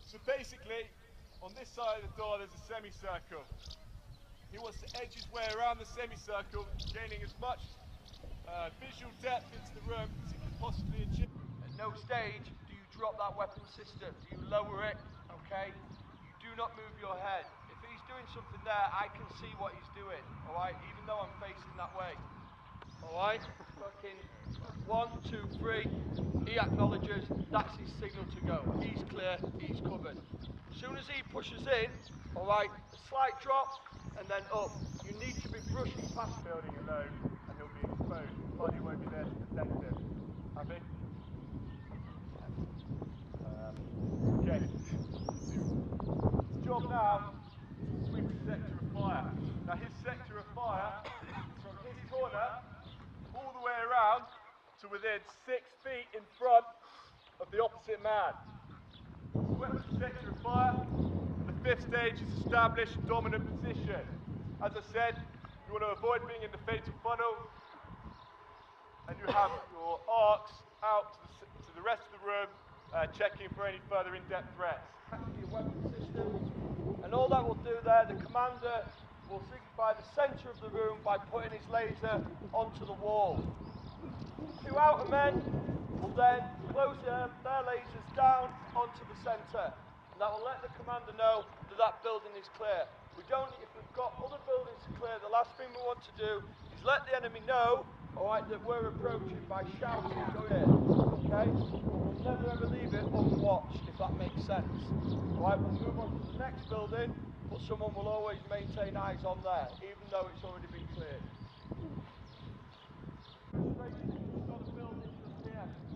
So basically, on this side of the door there's a semicircle. He wants to edge his way around the semicircle, gaining as much visual depth into the room as he can possibly achieve. At no stage do you drop that weapon system. Do you lower it, okay? You do not move your head. If he's doing something there, I can see what he's doing, alright? Even though I'm facing that way. Alright? Fucking 1, 2, 3. He acknowledges, that's his signal to go. He's clear, he's covered. As soon as he pushes in, alright, a slight drop and then up. You need to be brushing past the building alone and he'll be exposed. His body won't be there to protect him. Happy? Okay. His job now is to sweep his sector of fire. Now his sector of fire is from his corner all the way around to within 6 feet in front of the opposite man. Swept the sector of fire, and the 5th stage is established dominant position. As I said, you want to avoid being in the fatal funnel, and you have your arcs out to the rest of the room, checking for any further in-depth threats. your weapon systems, and all that will do there, the commander will signify the centre of the room by putting his laser onto the wall. 2 outer men will then close their lasers down onto the centre, and that will let the commander know that that building is clear. If we've got other buildings to clear, the last thing we want to do is let the enemy know, alright, that we're approaching by shouting, go here, okay? We'll never ever leave it unwatched, if that makes sense. Alright, we'll move on to the next building, but someone will always maintain eyes on there, even though it's already been cleared. So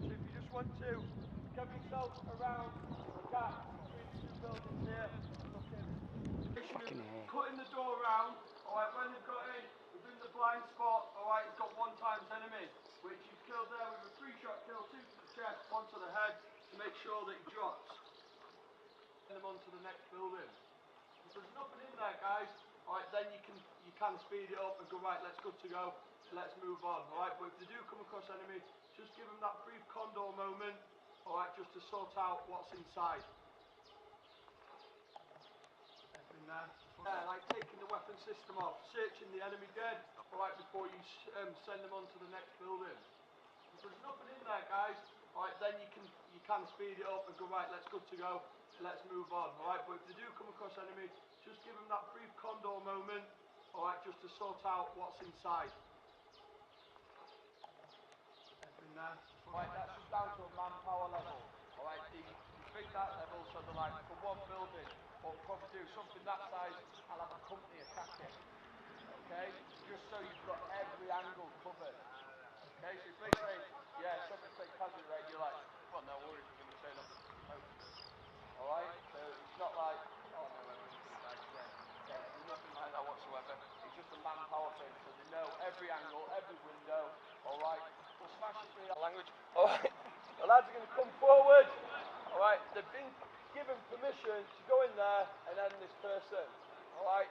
if you just want to get yourself around the gap between the 2 buildings here, cutting the door around, alright, when they've got in, within the blind spot, alright, he's got 1 times enemy, which he's killed there with a 3-shot kill, 2 to the chest, 1 to the head, to make sure that he drops. Send him on to the next building. If there's nothing in there, guys, alright, then you can speed it up and go, right, let's good to go, let's move on, alright, but if they do come across enemy, just give them that brief condor moment, alright, just to sort out what's inside. Everything there. Like taking the weapon system off, searching the enemy dead, alright, before you send them on to the next building. If there's nothing in there, guys, alright, then you can speed it up and go, right, let's good to go, let's move on, alright, but if they do come across enemy, just give them that brief condor moment, alright, just to sort out what's inside. Everything there. Alright, that's just down to a manpower level, alright, you bring that level so they're like, for 1 building, or probably do something that size, I'll have a company attacking, okay, just so you've got every angle covered, okay, so if they say, yeah, something say casual rate, you're like, well, no worries, we're going to turn up the smoke, alright, so it's not like, oh no, everything's like, yeah, there's nothing like that whatsoever, it's just a manpower thing, so they know every angle, every window, alright, we'll smash it through that language, alright, the lads are going to come forward, alright, they've been given permission to go in there and end this person, alright?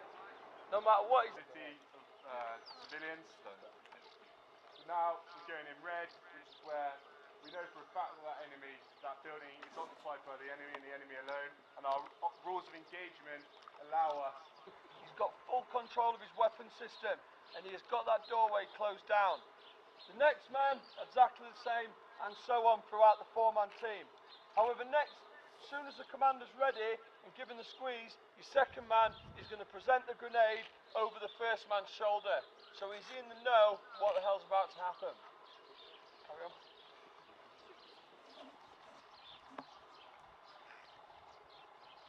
No matter what he's... City of civilians. So now we're going in red, which is where we know for a fact that enemy, that building is occupied by the enemy and the enemy alone, and our rules of engagement allow us. He's got full control of his weapon system, and he has got that doorway closed down. The next man, exactly the same, and so on throughout the 4-man team. However, as soon as the commander's ready and given the squeeze, your second man is going to present the grenade over the first man's shoulder. So he's in the know what the hell's about to happen. Carry on.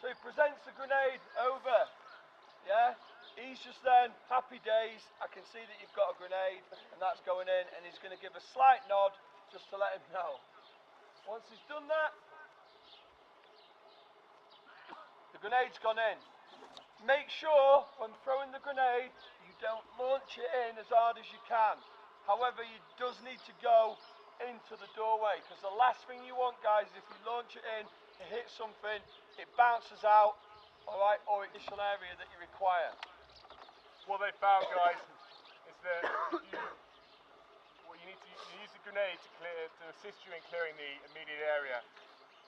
So he presents the grenade over, yeah? He's just then, happy days, I can see that you've got a grenade, and that's going in, and he's going to give a slight nod just to let him know. Once he's done that, the grenade's gone in. Make sure when throwing the grenade you don't launch it in as hard as you can. However, it does need to go into the doorway, because the last thing you want, guys, is if you launch it in, it hits something, it bounces out, alright, or additional area that you require. What they found, guys, is that you use the grenade to assist you in clearing the immediate area.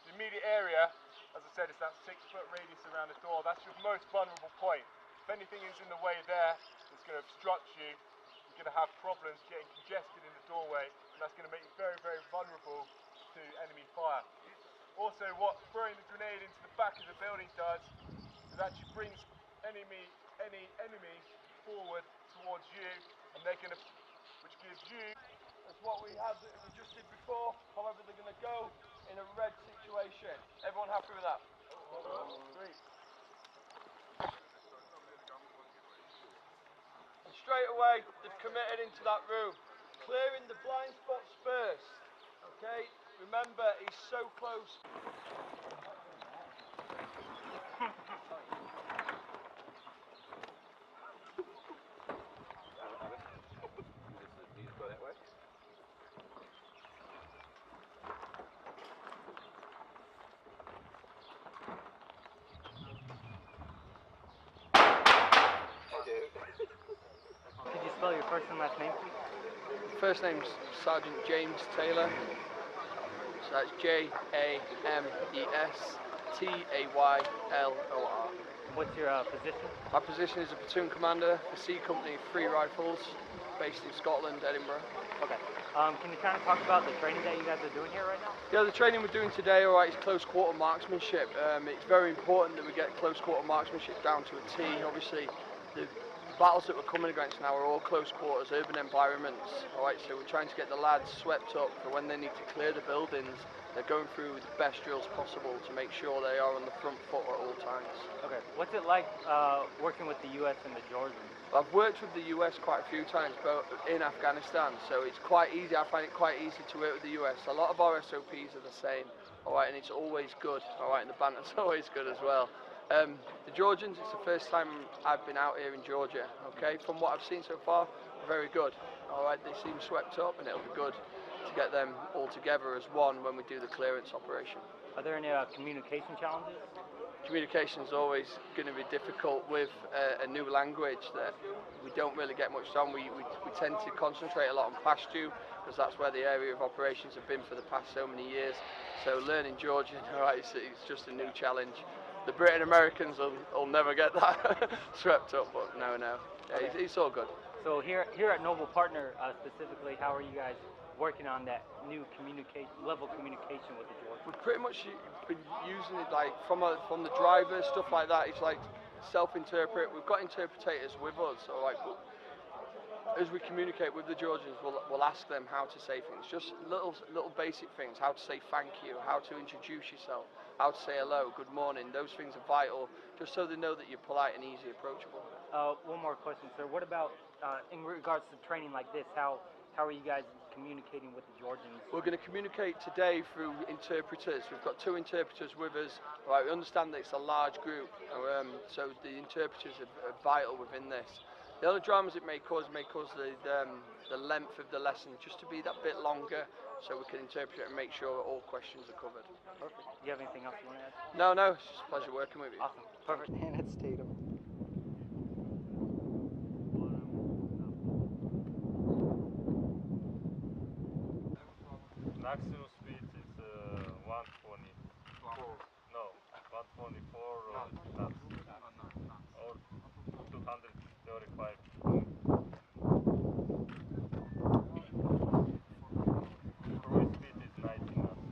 The immediate area, as I said, is that 6-foot radius around the door. That's your most vulnerable point. If anything is in the way there, it's going to obstruct you. You're going to have problems getting congested in the doorway, and that's going to make you very, very vulnerable to enemy fire. Also, what throwing the grenade into the back of the building does is actually brings any enemy forward towards you, and they're going to, which gives you, That's what we just did before. However, they're going to go in a red situation. Everyone happy with that? Great. And straight away, they've committed into that room, clearing the blind spots first. Okay, remember, he's so close. Could you spell your first and last name, please? First name's Sergeant James Taylor. So that's JAMESTAYLOR. What's your position? My position is a platoon commander for C Company 3 Rifles, based in Scotland, Edinburgh. Okay. Can you kind of talk about the training that you guys are doing here right now? Yeah, the training we're doing today, alright, is close quarter marksmanship. It's very important that we get close quarter marksmanship down to a T. Obviously, the battles that we're coming against now are all close quarters, urban environments. Alright, so we're trying to get the lads swept up for when they need to clear the buildings. They're going through the best drills possible to make sure they are on the front foot at all times. Okay. What's it like working with the U.S. and the Georgians? I've worked with the US quite a few times, but in Afghanistan, so it's quite easy. I find it quite easy to work with the US. A lot of our SOPs are the same, alright, and it's always good, alright, and the banter's always good as well. The Georgians, it's the first time I've been out here in Georgia, okay? From what I've seen so far, very good, alright, they seem swept up, and it'll be good to get them all together as one when we do the clearance operation. Are there any communication challenges? Communication is always going to be difficult with a new language that we don't really get much on. We tend to concentrate a lot on Pashto, because that's where the area of operations have been for the past so many years. So learning Georgian, alright, it's just a new challenge. The Brit and Americans will never get that swept up, but no. Yeah, Okay. it's all good. So here at Noble Partner specifically, how are you guys working on that new level of communication with the Georgians? We've pretty much been using it like from the drivers, stuff like that. It's like self-interpret. We've got interpreters with us, all right. But as we communicate with the Georgians, we'll ask them how to say things, just little basic things, how to say thank you, how to introduce yourself, how to say hello, good morning. Those things are vital, just so they know that you're polite and easy approachable. One more question, sir. What about in regards to training like this? How are you guys communicating with the Georgians? We're going to communicate today through interpreters. We've got 2 interpreters with us. Right, we understand that it's a large group, so the interpreters are vital within this. The other dramas it may cause the length of the lesson just to be that bit longer, so we can interpret it and make sure all questions are covered. Perfect. Do you have anything else you want to add? No, it's just a pleasure working with you. Awesome. Perfect. And it's Tatum. Maximum speed is 124. No, 124 knots. Or 235. Cruise speed is 90 knots.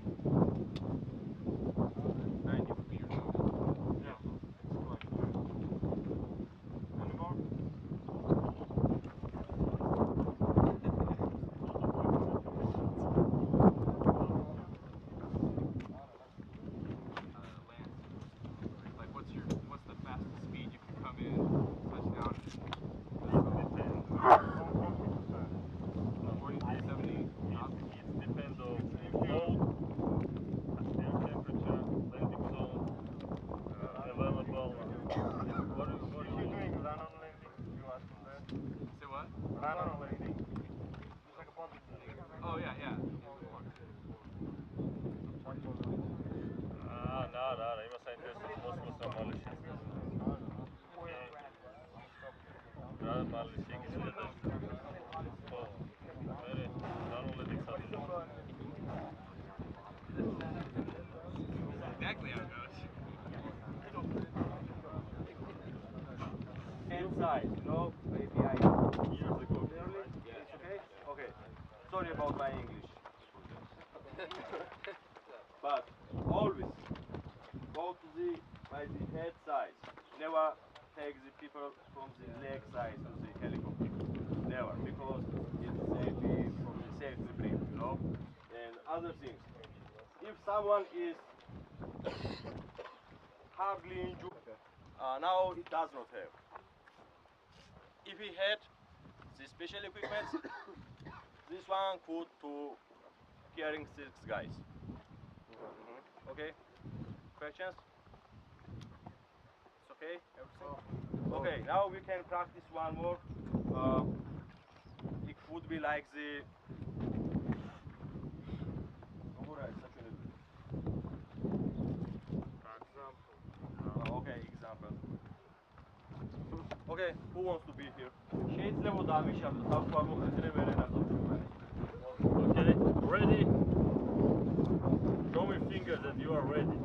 90 would be your normal. Yeah, it's quite good. rallishingsvedel. Very analytics adjustment. Exactly how it goes. Inside, no? Maybe I Years ago, clearly. right? It's okay? Okay. Sorry about my English. But always go to the by the head side. Never take the people from the leg side to the helicopter. Never, because it's safety from the safety brim, you know. And other things. If someone is hardly injured, now it does not have. If he had the special equipment, this one could to carrying 6 guys. Okay? Questions? It's okay? Everything? Okay, now we can practice one more. It would be like the okay, example. Okay, who wants to be here? Shades level damage after top form of the Okay, ready? Show me fingers that you are ready.